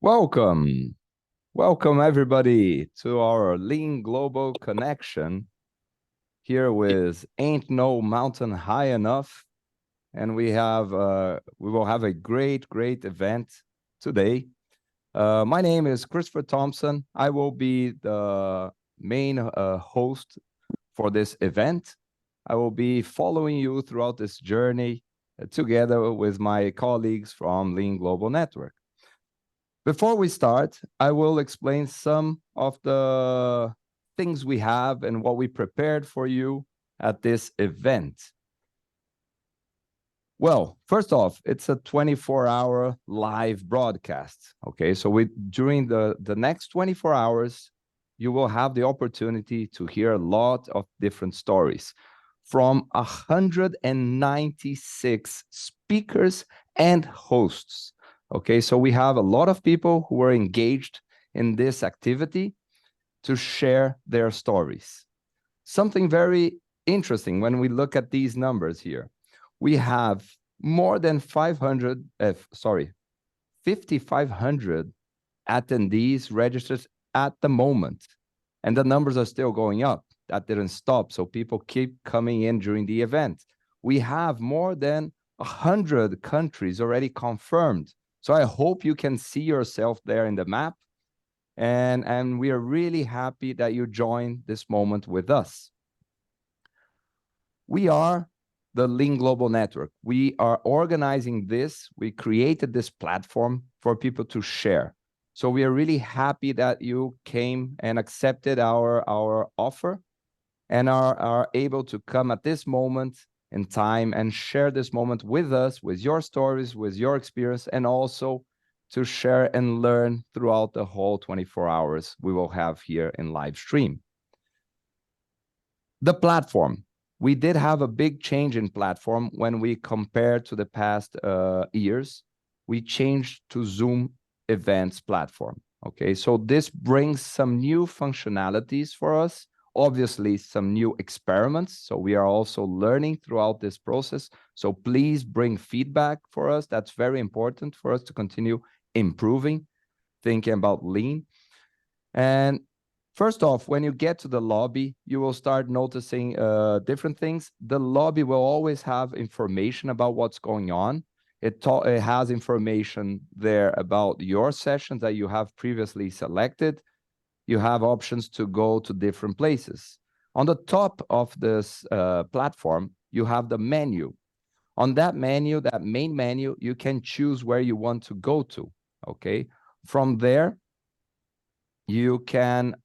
Welcome. Welcome everybody to our Lean Global Connection here with Ain't No Mountain High Enough. And we will have a great event today. My name is Christopher Thompson. I will be the main host for this event. I will be following you throughout this journey together with my colleagues from Lean Global Network. Before we start, I will explain some of the things we have and what we prepared for you at this event. Well, first off, it's a 24-hour live broadcast. Okay, so during the next 24 hours, you will have the opportunity to hear a lot of different stories from 196 speakers and hosts. Okay, so we have a lot of people who are engaged in this activity to share their stories. Something very interesting when we look at these numbers here. We have more than 5,500 attendees registered at the moment. And the numbers are still going up. That didn't stop, so people keep coming in during the event. We have more than 100 countries already confirmed. So I hope you can see yourself there in the map. And we are really happy that you joined this moment with us. We are the Lean Global Network. We are organizing this. We created this platform for people to share. So we are really happy that you came and accepted our offer and are able to come at this moment in time and share this moment with us, with your stories, with your experience, and also to share and learn throughout the whole 24 hours we will have here in live stream. The platform. We did have a big change in platform when we compared to the past years. We changed to Zoom events platform. Okay, so this brings some new functionalities for us. Obviously, some new experiments. So we are also learning throughout this process. So please bring feedback for us. That's very important for us to continue improving, thinking about lean. And first off, when you get to the lobby, you will start noticing different things. The lobby will always have information about what's going on. It has information there about your sessions that you have previously selected. You have options to go to different places. On the top of this platform, you have the menu. On that menu, that main menu, you can choose where you want to go to, okay? From there, you can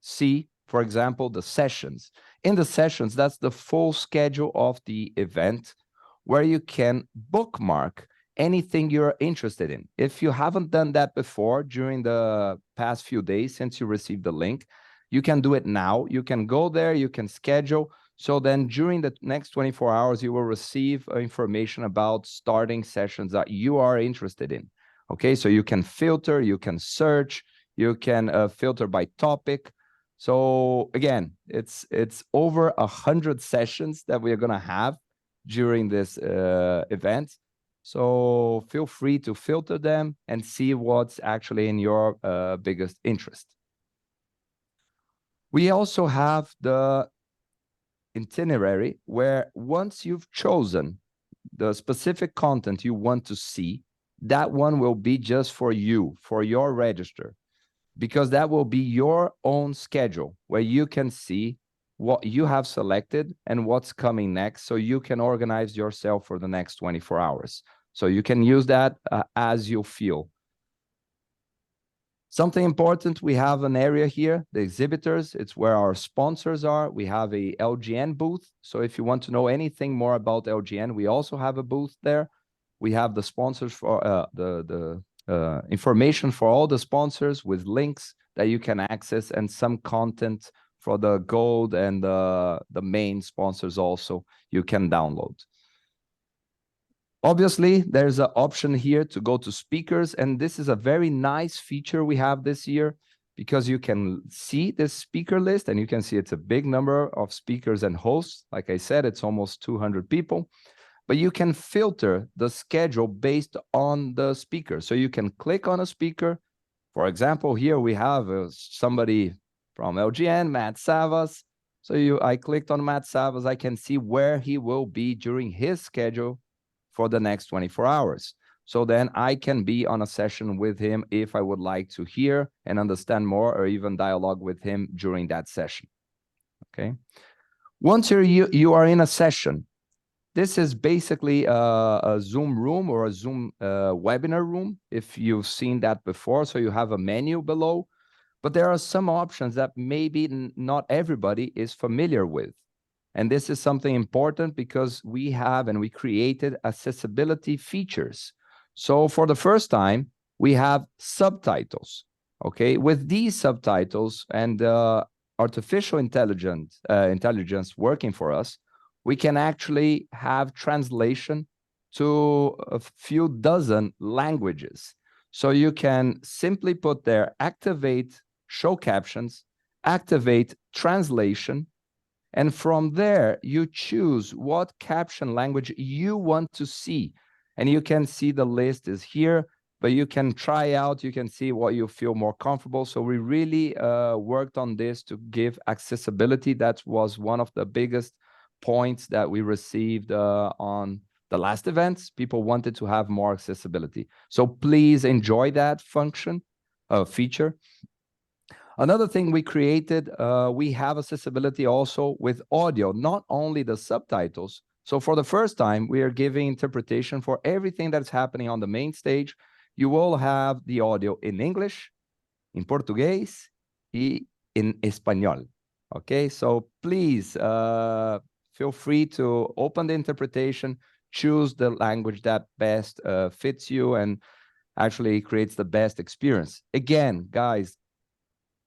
see, for example, the sessions. In the sessions, that's the full schedule of the event where you can bookmark anything you're interested in. If you haven't done that before during the past few days since you received the link, you can do it now. You can go there, you can schedule. So then during the next 24 hours, you will receive information about starting sessions that you are interested in. Okay, so you can filter, you can search, you can filter by topic. So again, it's over 100 sessions that we are gonna have during this event. So feel free to filter them and see what's actually in your biggest interest. We also have the itinerary where once you've chosen the specific content you want to see, that one will be just for you, for your register, because that will be your own schedule where you can see what you have selected and what's coming next, so you can organize yourself for the next 24 hours. So you can use that as you feel. Something important, we have an area here, the exhibitors. It's where our sponsors are. We have a LGN booth. So if you want to know anything more about LGN, we also have a booth there. We have the sponsors for the information for all the sponsors with links that you can access, and some content for the gold and the main sponsors also you can download. Obviously, there's an option here to go to speakers, and this is a very nice feature we have this year because you can see this speaker list and you can see it's a big number of speakers and hosts. Like I said, it's almost 200 people. but you can filter the schedule based on the speaker. So you can click on a speaker. For example, here we have somebody from LGN, Matt Savas. So I clicked on Matt Savas. I can see where he will be during his schedule for the next 24 hours. So then I can be on a session with him if I would like to hear and understand more, or even dialogue with him during that session. Okay. Once you are in a session, this is basically a Zoom room or a Zoom webinar room, if you've seen that before. So you have a menu below, but there are some options that maybe not everybody is familiar with. And this is something important because we have and we created accessibility features. So for the first time, we have subtitles. Okay, with these subtitles and artificial intelligence working for us, we can actually have translation to a few dozen languages. So you can simply put there, activate show captions, activate translation, and from there, you choose what caption language you want to see. And you can see the list is here, but you can try out, you can see what you feel more comfortable. So we really worked on this to give accessibility. That was one of the biggest points that we received on the last events. People wanted to have more accessibility. So please enjoy that feature. Another thing we created, we have accessibility also with audio, not only the subtitles. So for the first time, we are giving interpretation for everything that's happening on the main stage. You will have the audio in English, in Portuguese, and in Espanol. Okay, so please feel free to open the interpretation, choose the language that best fits you and actually creates the best experience. Again, guys,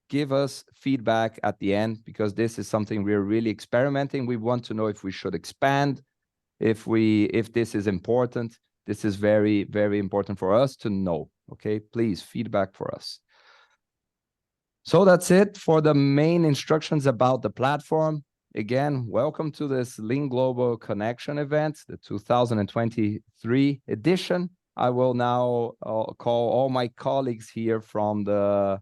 give us feedback at the end, because this is something we're really experimenting. We want to know if we should expand, if this is important. This is very, very important for us to know. Okay, please feedback for us. So that's it for the main instructions about the platform. Again, welcome to this Lean Global Connection event, the 2023 edition. I will now call all my colleagues here from the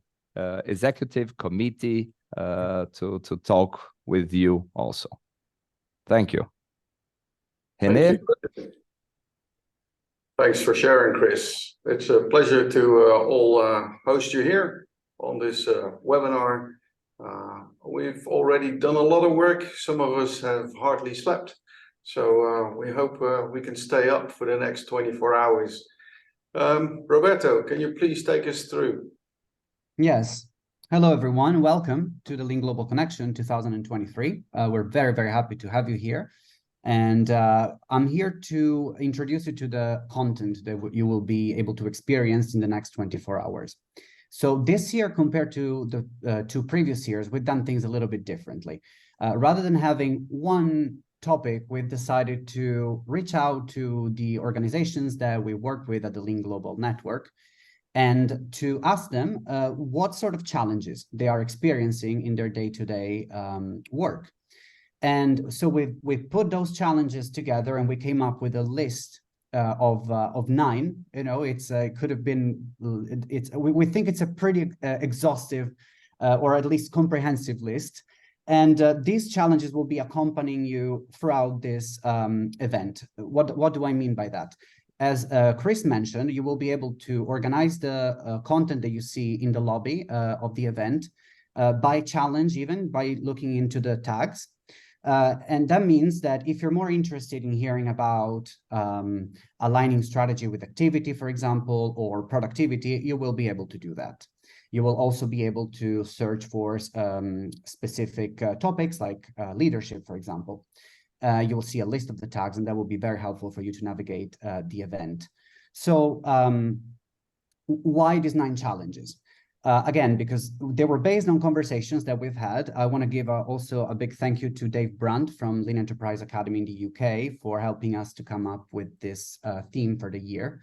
executive committee to talk with you also. Thank you. Thank you. Thanks for sharing, Chris. It's a pleasure to all host you here on this webinar. We've already done a lot of work. Some of us have hardly slept. So we hope we can stay up for the next 24 hours. Roberto, can you please take us through? Yes. Hello, everyone. Welcome to the Lean Global Connection 2023. We're very, very happy to have you here. And I'm here to introduce you to the content that you will be able to experience in the next 24 hours. So this year, compared to the 2 previous years, we've done things a little bit differently. Rather than having one topic, we've decided to reach out to the organizations that we work with at the Lean Global Network and to ask them what sort of challenges they are experiencing in their day-to-day work. And so we've put those challenges together, and we came up with a list of 9. You know, it could have been. We think it's a pretty exhaustive or at least comprehensive list. And these challenges will be accompanying you throughout this event. What do I mean by that? As Chris mentioned, you will be able to organize the content that you see in the lobby of the event by challenge, even by looking into the tags. And that means that if you're more interested in hearing about aligning strategy with activity, for example, or productivity, you will be able to do that. You will also be able to search for specific topics like leadership, for example. You will see a list of the tags, and that will be very helpful for you to navigate the event. So why these 9 challenges? Again, because they were based on conversations that we've had. I want to give also a big thank you to Dave Brandt from Lean Enterprise Academy in the UK for helping us to come up with this theme for the year.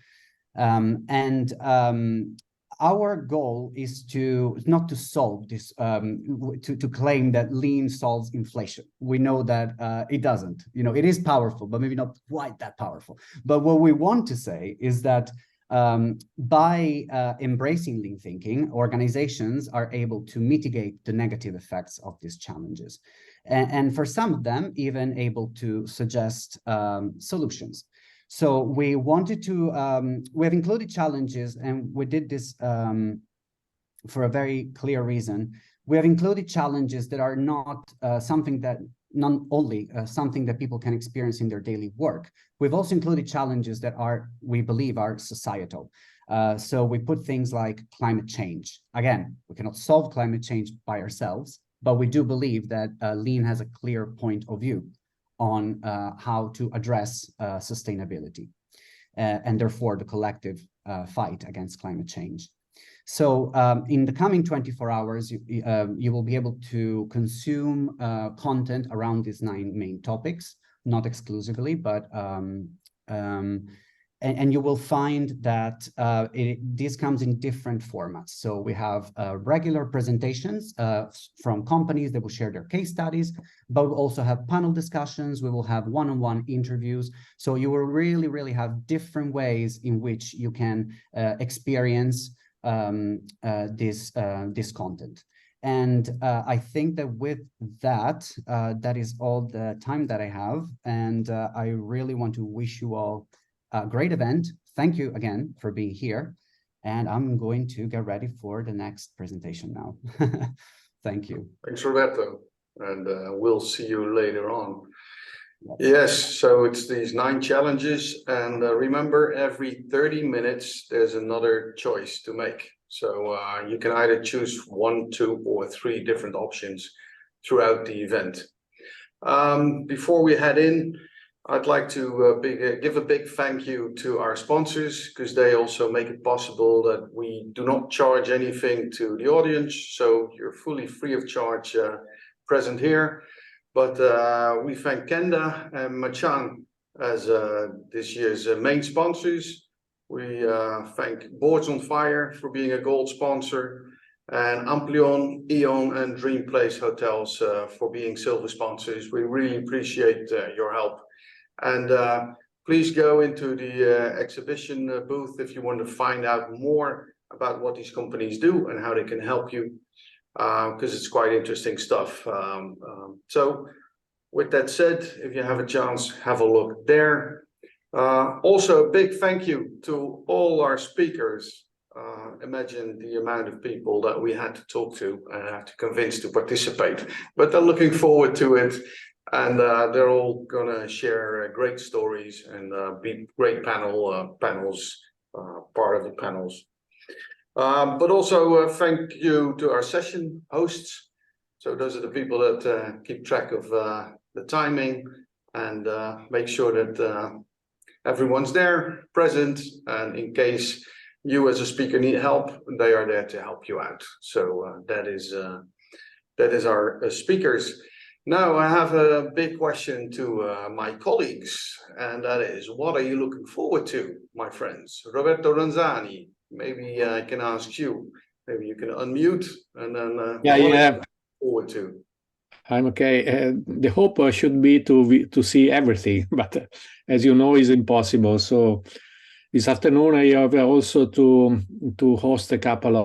our goal is to not to solve this, to claim that lean solves inflation. We know that it doesn't. You know, it is powerful, but maybe not quite that powerful. But what we want to say is that by embracing lean thinking, organizations are able to mitigate the negative effects of these challenges. And for some of them, even able to suggest solutions. So we wanted to, we have included challenges, and we did this for a very clear reason. We have included challenges that are not something that, not only something that people can experience in their daily work. We've also included challenges that are, we believe, are societal. So we put things like climate change. Again, we cannot solve climate change by ourselves, but we do believe that lean has a clear point of view on how to address sustainability and therefore the collective fight against climate change. So in the coming 24 hours, you will be able to consume content around these 9 main topics, not exclusively, but and you will find that this comes in different formats. So we have regular presentations from companies that will share their case studies, but we also have panel discussions. We will have one-on-one interviews. So you will really have different ways in which you can experience this content. And I think that with that, that is all the time that I have. And I really want to wish you all a great event. Thank you again for being here. And I'm going to get ready for the next presentation now. Thank you. Thanks, Roberto. And we'll see you later on. Yes, so it's these 9 challenges. And remember, every 30 minutes, there's another choice to make. So you can either choose 1, 2, or 3 different options throughout the event. Before we head in, I'd like to give a big thank you to our sponsors, because they also make it possible that we do not charge anything to the audience. So you're fully free of charge present here. But we thank Kenda and Machan as this year's main sponsors. We thank Boards on Fire for being a gold sponsor, and Amplion, Eon, and Dream Place Hotels for being silver sponsors. We really appreciate your help. And please go into the exhibition booth if you want to find out more about what these companies do and how they can help you, because it's quite interesting stuff. So with that said, if you have a chance, have a look there. Also, a big thank you to all our speakers. Imagine the amount of people that we had to talk to and have to convince to participate, but they're looking forward to it. And they're all gonna share great stories and be great panels, part of the panels. But also thank you to our session hosts. So those are the people that keep track of the timing and make sure that everyone's there, present, and in case you as a speaker need help, they are there to help you out. So that is our speakers. Now I have a big question to my colleagues, and that is, what are you looking forward to, my friends? Roberto Ranzani, maybe I can ask you. Maybe you can unmute, and then yeah. Forward to. I'm okay. The hope should be to see everything, but as you know, is impossible. So this afternoon I have also to host a couple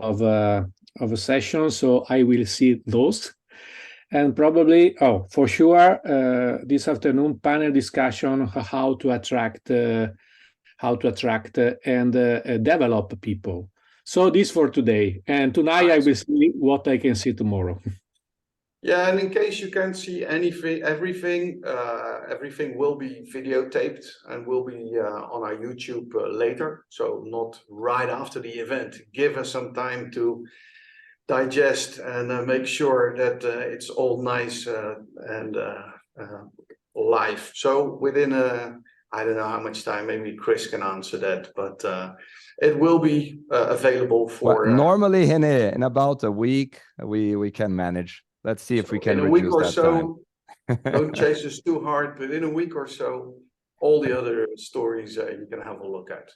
of sessions, so I will see those. And probably, for sure, this afternoon panel discussion how to attract and develop people. So this for today, and tonight nice. I will see what I can see tomorrow. Yeah, and in case you can't see anything, everything will be videotaped and will be on our YouTube later. So not right after the event. Give us some time to digest and make sure that it's all nice and live. So within I don't know how much time, maybe Chris can answer that, but it will be available for... Well, normally, Hene, in about a week, we can manage. Let's see if we can reduce that time. Don't chase us too hard, but in a week or so, all the other stories you can have a look at.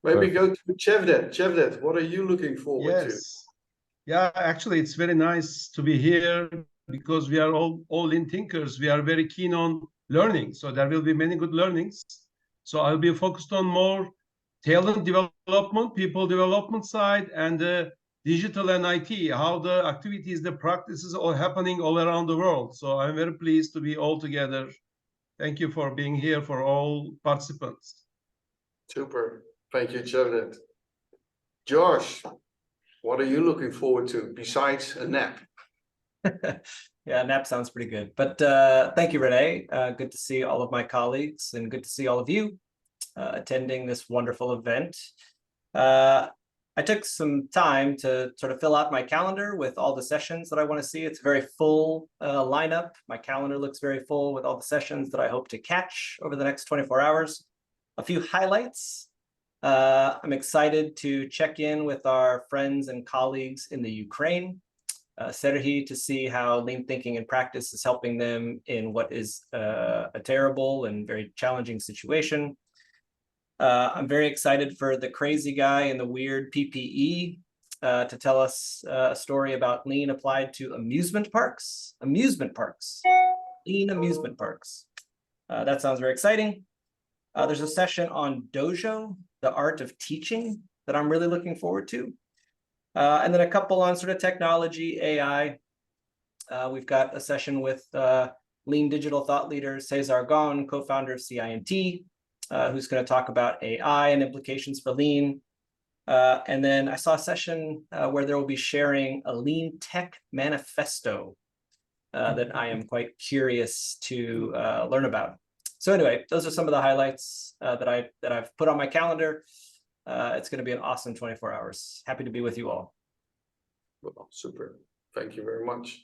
Maybe go to Cevdet. Cevdet, what are you looking forward to? Yes. Yeah, actually, it's very nice to be here because we are all in thinkers. We are very keen on learning. So there will be many good learnings. So I'll be focused on more talent development, people development side, and digital and IT, how the activities, the practices are happening all around the world. So I'm very pleased to be all together. Thank you for being here for all participants. Super. Thank you, Cevdet. Josh, what are you looking forward to besides a nap? Yeah, nap sounds pretty good. But thank you, Renee. Good to see all of my colleagues and good to see all of you attending this wonderful event. I took some time to sort of fill out my calendar with all the sessions that I want to see. It's a very full lineup. My calendar looks very full with all the sessions that I hope to catch over the next 24 hours. A few highlights. I'm excited to check in with our friends and colleagues in the Ukraine, Serhii, to see how lean thinking in practice is helping them in what is a terrible and very challenging situation. I'm very excited for the crazy guy in the weird PPE to tell us a story about lean applied to amusement parks. Lean amusement parks. That sounds very exciting. There's a session on Dojo, the art of teaching, that I'm really looking forward to. And then a couple on sort of technology, AI. We've got a session with lean digital thought leader Cesar Gon, co-founder of CINT, who's going to talk about AI and implications for lean. And then I saw a session where there will be sharing a lean tech manifesto that I am quite curious to learn about. So anyway, those are some of the highlights that I've put on my calendar. It's going to be an awesome 24 hours. Happy to be with you all. Well, super. Thank you very much.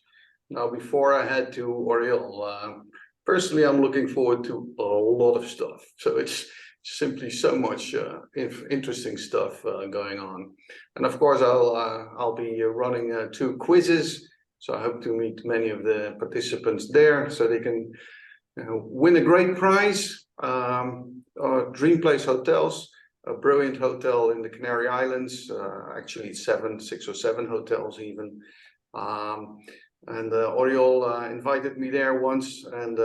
Now, before I head to Oriol, personally, I'm looking forward to a lot of stuff. So it's simply so much interesting stuff going on. And of course, I'll be running 2 quizzes. So I hope to meet many of the participants there so they can win a great prize. Dream Place Hotels, a brilliant hotel in the Canary Islands. Actually, 6 or 7 hotels even. And Oriol invited me there once, and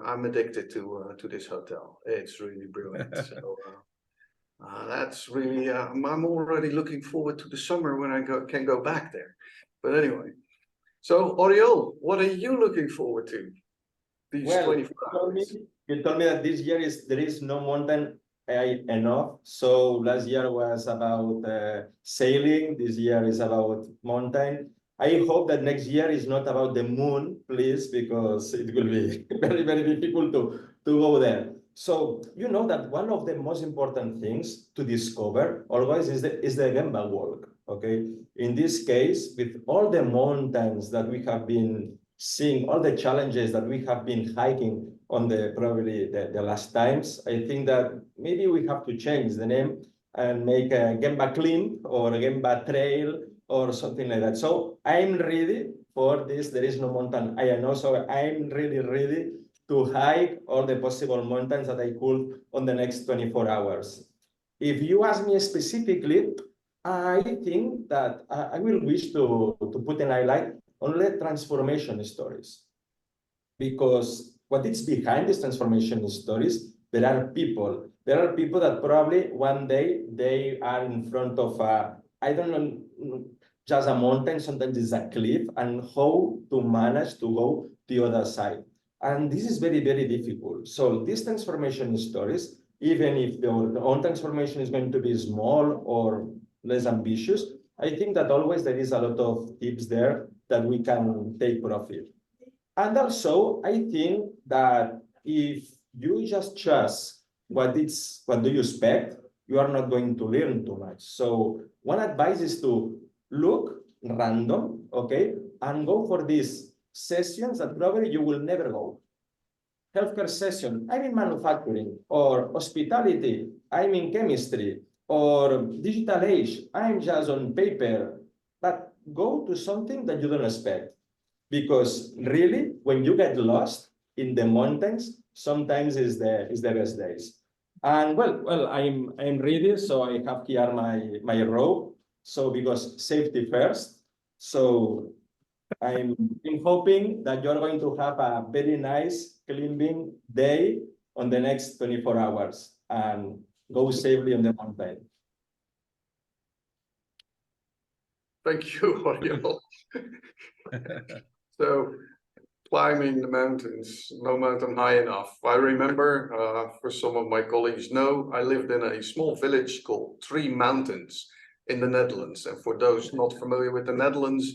I'm addicted to this hotel. It's really brilliant. So that's really, I'm already looking forward to the summer when I can go back there. But anyway, so Oriol, what are you looking forward to these 24 hours? You told me that this year there is no mountain enough. So last year was about sailing. This year is about mountain. I hope that next year is not about the moon, please, because it will be very, very difficult to go there. So you know that one of the most important things to discover always is the Gemba walk. Okay. In this case, with all the mountains that we have been seeing, all the challenges that we have been hiking on probably the last times, I think that maybe we have to change the name and make a Gemba Climb or a Gemba Trail or something like that. So I'm ready for this. There is no mountain I know, so I'm really ready to hike all the possible mountains that I could on the next 24 hours. If you ask me specifically, I think that I will wish to put an highlight on the transformation stories. Because what is behind these transformation stories, there are people. There are people that probably one day they are in front of I don't know, just a mountain, sometimes it's a cliff, and how to manage to go the other side. And this is very, very difficult. So these transformation stories, even if their own transformation is going to be small or less ambitious, I think that always there is a lot of tips there that we can take profit. And also, I think that if you just choose what do you expect, you are not going to learn too much. So one advice is to look random, okay, and go for these sessions that probably you will never go. Healthcare session, I'm in manufacturing, or hospitality, I'm in chemistry, or digital age, I'm just on paper. But go to something that you don't expect. Because really, when you get lost in the mountains, sometimes is the best days. And well, I'm ready. So I have here my rope. So because safety first. So I'm hoping that you're going to have a very nice climbing day on the next 24 hours and go safely on the mountain. Thank you, Oriol. So, climbing the mountains, no mountain high enough. I remember, for some of my colleagues know, I lived in a small village called Three Mountains in the Netherlands. And for those not familiar with the Netherlands,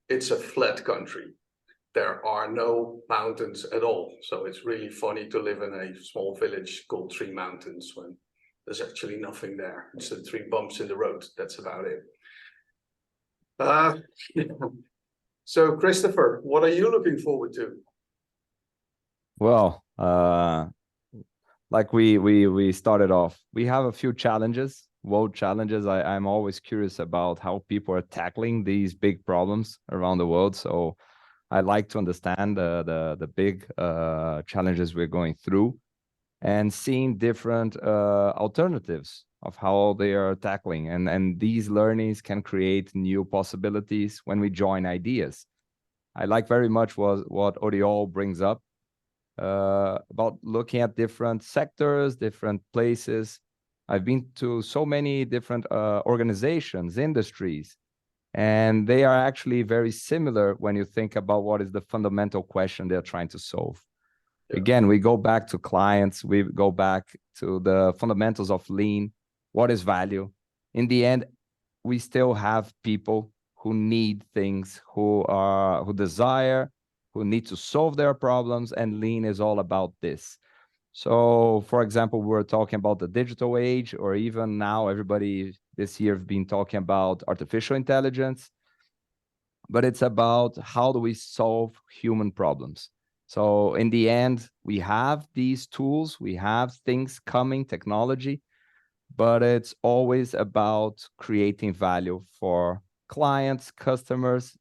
it's a flat country. There are no mountains at all. So it's really funny to live in a small village called Three Mountains when there's actually nothing there. It's the three bumps in the road. That's about it. So Christopher, what are you looking forward to? Well, like we started off, we have a few challenges, world challenges. I'm always curious about how people are tackling these big problems around the world. So I like to understand the big challenges we're going through and seeing different alternatives of how they are tackling. And these learnings can create new possibilities when we join ideas. I like very much what Oriol brings up about looking at different sectors, different places. I've been to so many different organizations, industries, and they are actually very similar when you think about what is the fundamental question they're trying to solve. Yeah. Again, we go back to clients, we go back to the fundamentals of lean, what is value. In the end, we still have people who need things, who desire, who need to solve their problems, and lean is all about this. So, for example, we're talking about the digital age, or even now everybody this year have been talking about artificial intelligence, but it's about how do we solve human problems. So in the end, we have these tools, we have things coming, technology, but it's always about creating value for clients, customers,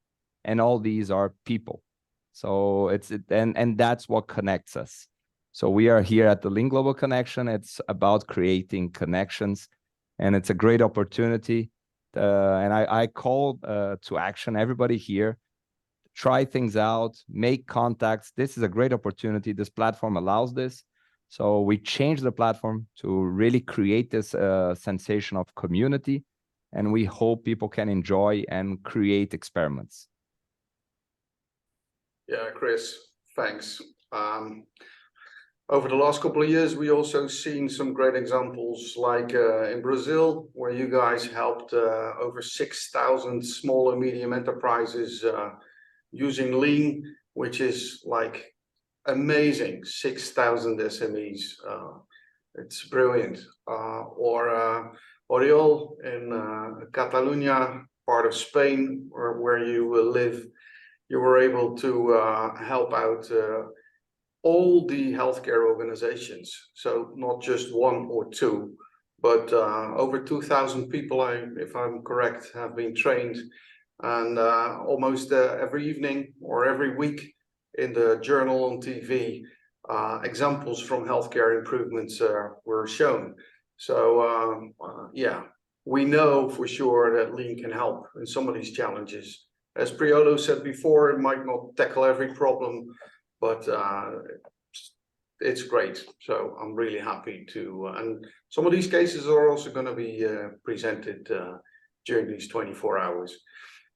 and all these are people. So and that's what connects us. So we are here at the Lean Global Connection. It's about creating connections, and it's a great opportunity. And I call to action everybody here. Try things out, make contacts. This is a great opportunity. This platform allows this. So we changed the platform to really create this sensation of community, and we hope people can enjoy and create experiments. Yeah, Chris, thanks. Over the last couple of years, we also seen some great examples like in Brazil, where you guys helped over 6,000 small and medium enterprises using Lean, which is like amazing, 6,000 SMEs. It's brilliant. Or Oriol in Catalonia, part of Spain, or where you live, you were able to help out all the healthcare organizations. So not just one or two, but over 2,000 people, if I'm correct, have been trained. And almost every evening or every week in the journal on TV, examples from healthcare improvements were shown. So yeah, we know for sure that Lean can help in some of these challenges. As Priolo said before, it might not tackle every problem, but it's great. So I'm really happy to, and some of these cases are also going to be presented during these 24 hours.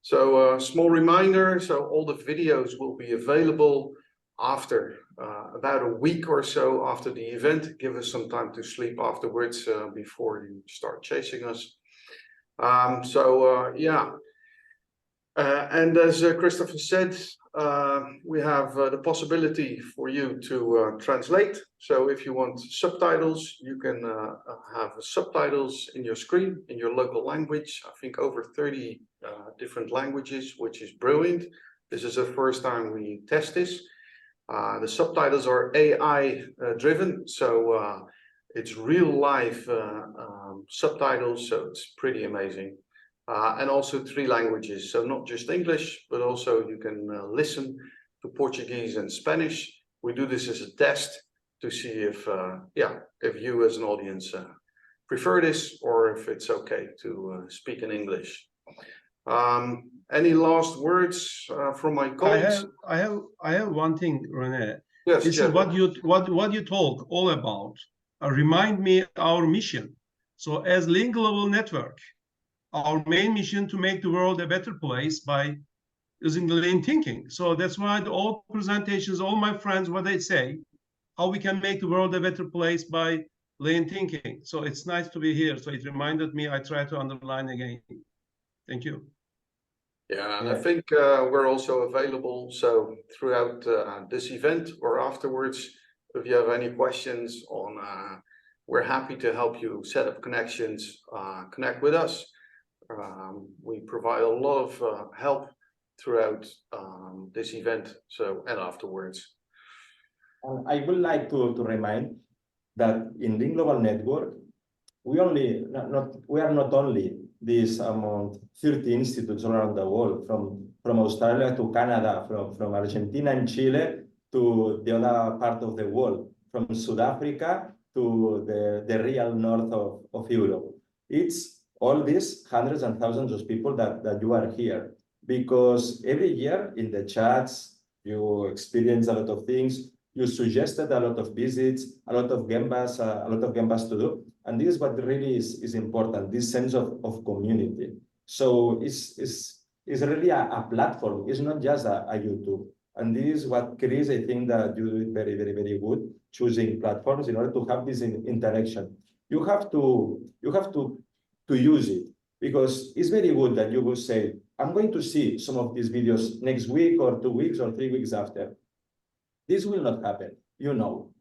So a small reminder, so all the videos will be available after about a week or so after the event. Give us some time to sleep afterwards before you start chasing us. Yeah. And as Christopher said, we have the possibility for you to translate. So if you want subtitles, you can have subtitles in your screen in your local language. I think over 30 different languages, which is brilliant. This is the first time we test this. The subtitles are AI driven, so it's real life subtitles, so it's pretty amazing. And also 3 languages, so not just English, but also you can listen to Portuguese and Spanish. We do this as a test, to see if you as an audience prefer this or if it's okay to speak in English. Any last words from my colleagues? I have one thing, Rene. Yes, This is what you talk all about. Remind me our mission. So as Link Global Network, our main mission to make the world a better place by using the lean thinking. So that's why all presentations, all my friends, what they say, how we can make the world a better place by lean thinking. So it's nice to be here. So it reminded me, I try to underline again. Thank you. Yeah, and I think we're also available. So throughout this event or afterwards, if you have any questions on, we're happy to help you set up connections, connect with us. We provide a lot of help throughout this event, so and afterwards. I would like to remind that in the global network, we are not only these among 30 institutes around the world, from Australia to Canada, from Argentina and Chile to the other part of the world, from South Africa to the real north of Europe. It's all these hundreds and thousands of people that you are here, because every year in the chats, you experience a lot of things. You suggested a lot of visits, a lot of gembas to do. And this is what really is important, this sense of community. So it's really a platform. It's not just a YouTube. And this is what, Chris, I think that you do very, very, very good, choosing platforms in order to have this interaction. You have to use it, because it's very good that you will say, I'm going to see some of these videos next week or 2 weeks or 3 weeks after. This will not happen,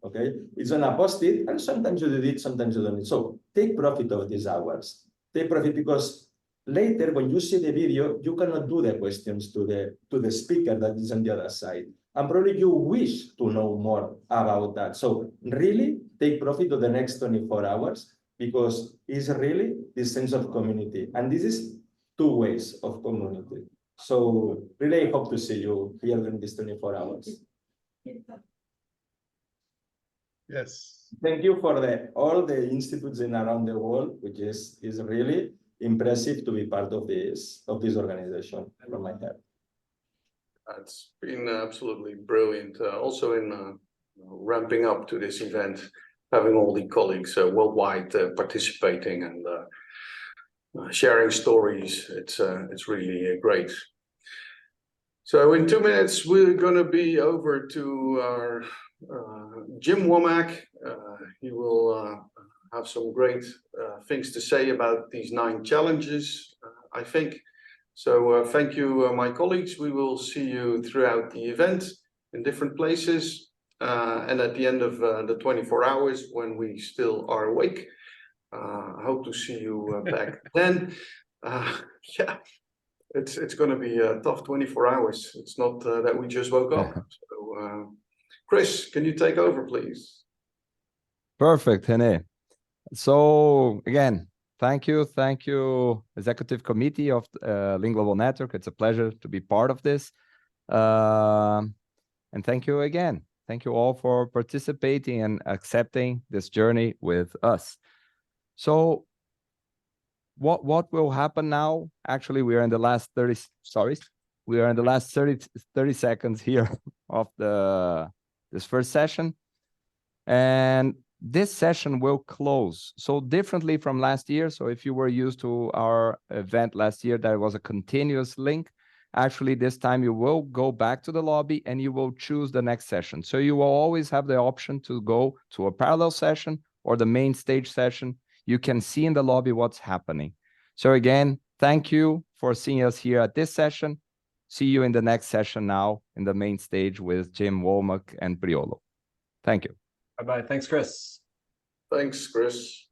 okay? It's gonna post it, and sometimes you do it, sometimes you don't. So take profit of these hours. Take profit, because later when you see the video, you cannot do the questions to the speaker that is on the other side. And probably you wish to know more about that. So really take profit of the next 24 hours, because it's really this sense of community. And this is 2 ways of community. So really I hope to see you here during these 24 hours. Yes. Thank you for all the institutes in around the world, which is really impressive to be part of this organization from my head. It's been absolutely brilliant. Also in ramping up to this event, having all the colleagues worldwide participating and sharing stories. It's really great. So in 2 minutes, we're going to be over to our Jim Womack. He will have some great things to say about these 9 challenges, I think. So thank you, my colleagues. We will see you throughout the event in different places. And at the end of the 24 hours, when we still are awake, I hope to see you back then. Yeah. It's going to be a tough 24 hours. It's not that we just woke up. So, Chris, can you take over, please? Perfect, René. So again, thank you, Executive Committee of Link Global Network. It's a pleasure to be part of this. And thank you again. Thank you all for participating and accepting this journey with us. So what will happen now? Actually, we are in the last 30 seconds here of this first session. And this session will close. So differently from last year. So if you were used to our event last year, there was a continuous link. Actually, this time you will go back to the lobby and you will choose the next session. So you will always have the option to go to a parallel session or the main stage session. You can see in the lobby what's happening. So again, thank you for seeing us here at this session. See you in the next session now in the main stage with Jim Womack and Priolo. Thank you. Bye-bye. Thanks, Chris. Thanks, Chris.